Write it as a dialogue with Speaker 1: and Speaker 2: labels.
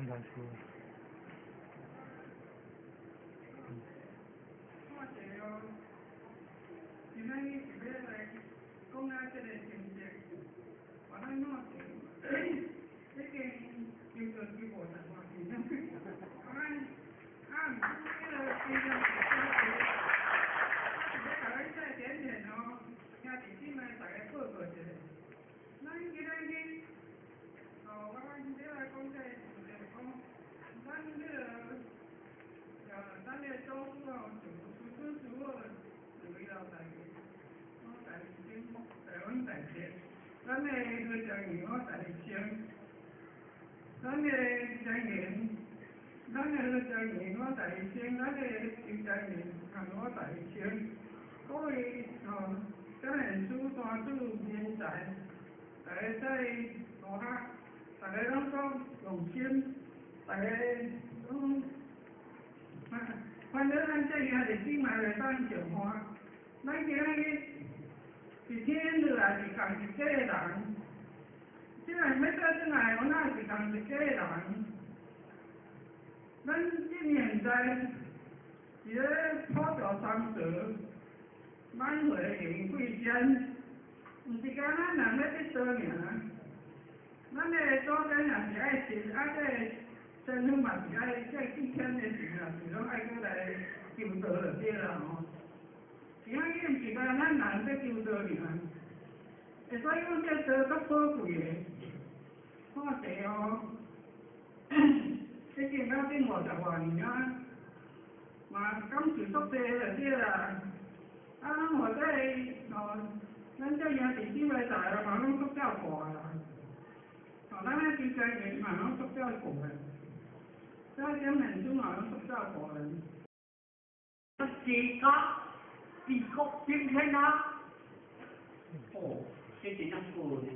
Speaker 1: 宣传书。
Speaker 2: 看者哦，今仔日是要来讲啊，这个成绩，把咱看者，已经丢到去50块钱了。毋过迄个经常是我是要甲咱再点点哦，兄弟姊妹大家报告一下。咱今仔日，我要来讲这个就是讲，咱这个。咱的州府哦，就师傅为了大家，我大先台湾大捷，咱的何家园我大先，咱的家园，咱的何家园我大先，咱的邱家园我大先，各位咱的主山主人才，大家在大学，大家拢讲用心，大家拢。反正咱这兄弟姊妹来当上欢，咱今仔日一天落来是共一家人，即个要做转来，我那是共一家人。咱今现在是咧普照三蛇，满回迎贵仙，毋是讲咱人要去做尔，咱的祖先也是爱信，这政府嘛是爱这几天的钱啊，是拢爱过来救助就对啦吼。今仔日毋是讲咱人在救助尔，会使讲这道较宝贵的，看者哦，已经到近50多年啊，嘛感受足济就对啦。或者咱这兄弟姊妹大个嘛拢足照顾啦，咱的周家人嘛拢足照顾的。这点民主嘛，拢足照顾人。
Speaker 3: 自家治国平天啊！哦，这怎样说呢？